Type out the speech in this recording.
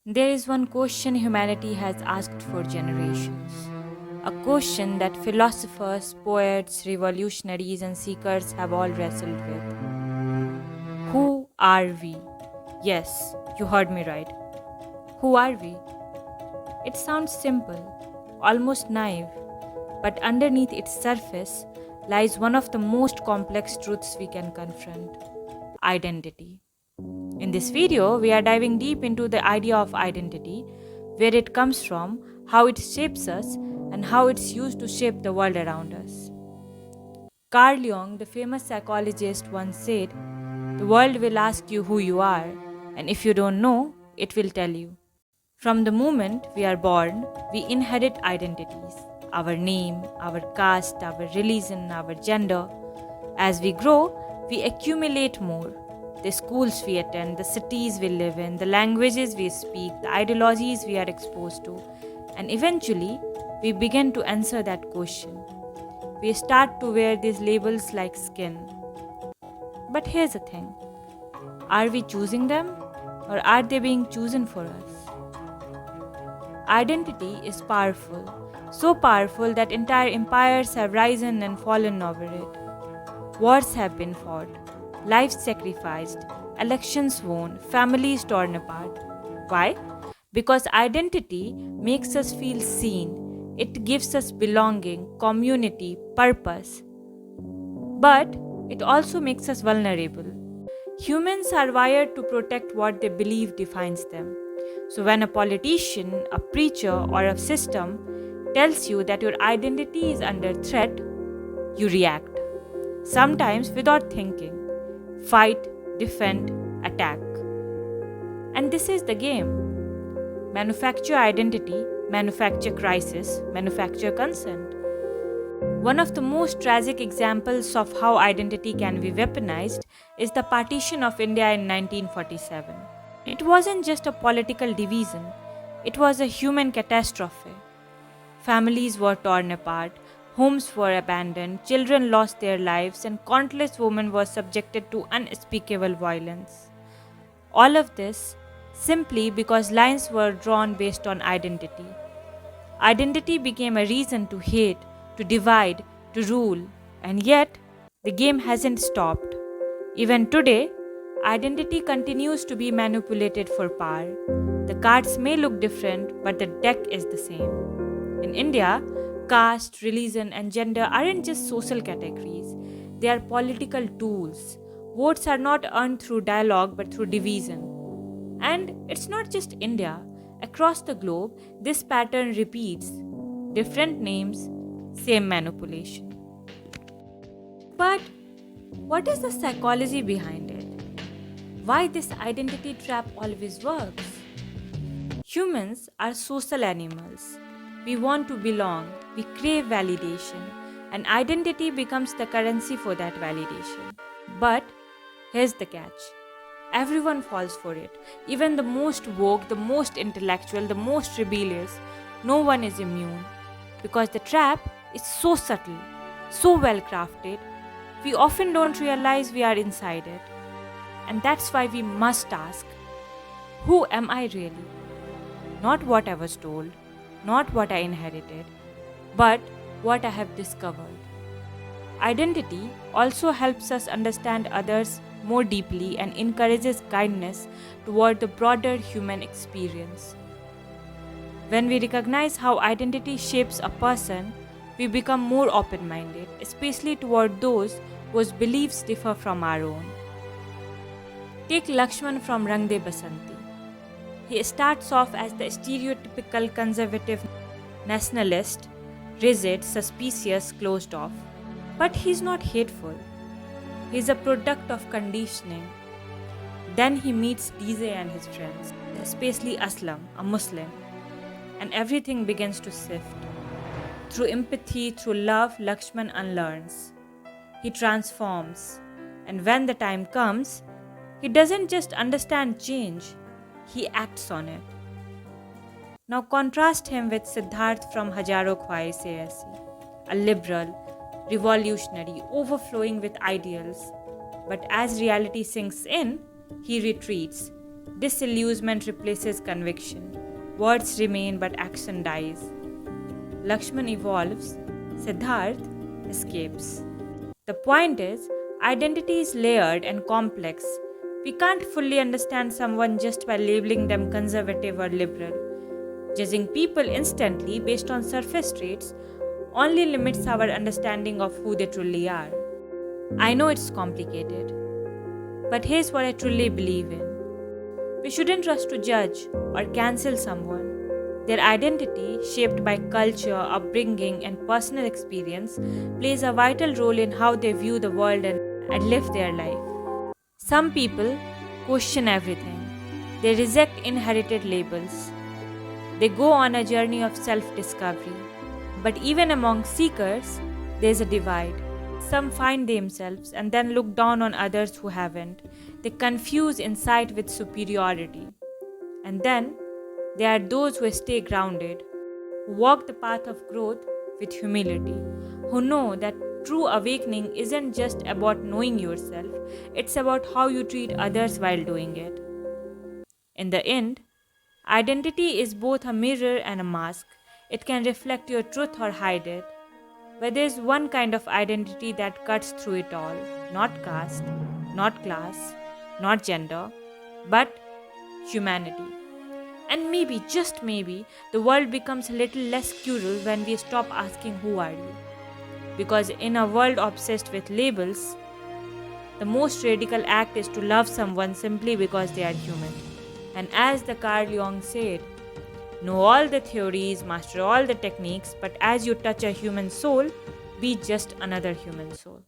There is one question humanity has asked for generations. A question that philosophers, poets, revolutionaries, and seekers have all wrestled with. Who are we? Yes, you heard me right. Who are we? It sounds simple, almost naive, but underneath its surface lies one of the most complex truths we can confront: identity. In this video, we are diving deep into the idea of identity, where it comes from, how it shapes us, and how it's used to shape the world around us. Carl Jung, the famous psychologist, once said, "The world will ask you who you are, and if you don't know, it will tell you." From the moment we are born, we inherit identities: our name, our caste, our religion, our gender. As we grow, we accumulate more: the schools we attend, the cities we live in, the languages we speak, the ideologies we are exposed to, and eventually we begin to answer that question. We start to wear these labels like skin. But here's the thing: are we choosing them, or are they being chosen for us? Identity is powerful, so powerful that entire empires have risen and fallen over it. Wars have been fought, lives sacrificed, elections won, families torn apart. Why? Because identity makes us feel seen. It gives us belonging, community, purpose. But it also makes us vulnerable. Humans are wired to protect what they believe defines them. So when a politician, a preacher, or a system tells you that your identity is under threat, you react. Sometimes without thinking. Fight, defend, attack. And this is the game. Manufacture identity, manufacture crisis, manufacture consent. One of the most tragic examples of how identity can be weaponized is the partition of India in 1947. It wasn't just a political division, it was a human catastrophe. Families were torn apart, homes were abandoned, children lost their lives, and countless women were subjected to unspeakable violence. All of this simply because lines were drawn based on identity. Identity became a reason to hate, to divide, to rule, and yet the game hasn't stopped. Even today, identity continues to be manipulated for power. The cards may look different, but the deck is the same. In India, caste, religion, and gender aren't just social categories, they are political tools. Votes are not earned through dialogue but through division. And it's not just India. Across the globe, this pattern repeats. Different names, same manipulation. But what is the psychology behind it? Why this identity trap always works? Humans are social animals. We want to belong, we crave validation, and identity becomes the currency for that validation. But here's the catch: everyone falls for it. Even the most woke, the most intellectual, the most rebellious, no one is immune. Because the trap is so subtle, so well crafted, we often don't realize we are inside it. And that's why we must ask, who am I really? Not what I was told, not what I inherited, but what I have discovered. Identity also helps us understand others more deeply and encourages kindness toward the broader human experience. When we recognize how identity shapes a person, we become more open minded, especially toward those whose beliefs differ from our own. Take Lakshman from Rang De Basanti. He starts off as the stereotypical conservative nationalist, rigid, suspicious, closed off. But he's not hateful. He's a product of conditioning. Then he meets DJ and his friends, especially Aslam, a Muslim, and everything begins to shift. Through empathy, through love, Lakshman unlearns. He transforms. And when the time comes, he doesn't just understand change, he acts on it. Now contrast him with Siddharth from Hajaro Khwaishein Aisi, a liberal, revolutionary, overflowing with ideals. But as reality sinks in, he retreats. Disillusionment replaces conviction. Words remain but action dies. Lakshman evolves, Siddharth escapes. The point is, identity is layered and complex. We can't fully understand someone just by labeling them conservative or liberal. Judging people instantly based on surface traits only limits our understanding of who they truly are. I know it's complicated, but here's what I truly believe in. We shouldn't rush to judge or cancel someone. Their identity, shaped by culture, upbringing, and personal experience, plays a vital role in how they view the world and live their life. Some people question everything, they reject inherited labels, they go on a journey of self discovery. But even among seekers, there's a divide. Some find themselves and then look down on others who haven't. They confuse insight with superiority. And then there are those who stay grounded, who walk the path of growth with humility, who know that true awakening isn't just about knowing yourself, it's about how you treat others while doing it. In the end, identity is both a mirror and a mask. It can reflect your truth or hide it. But there's one kind of identity that cuts through it all, not caste, not class, not gender, but humanity. And maybe, just maybe, the world becomes a little less cruel when we stop asking, "Who are you?" Because in a world obsessed with labels, the most radical act is to love someone simply because they are human. And as the Carl Jung said, know all the theories, master all the techniques, but as you touch a human soul, be just another human soul.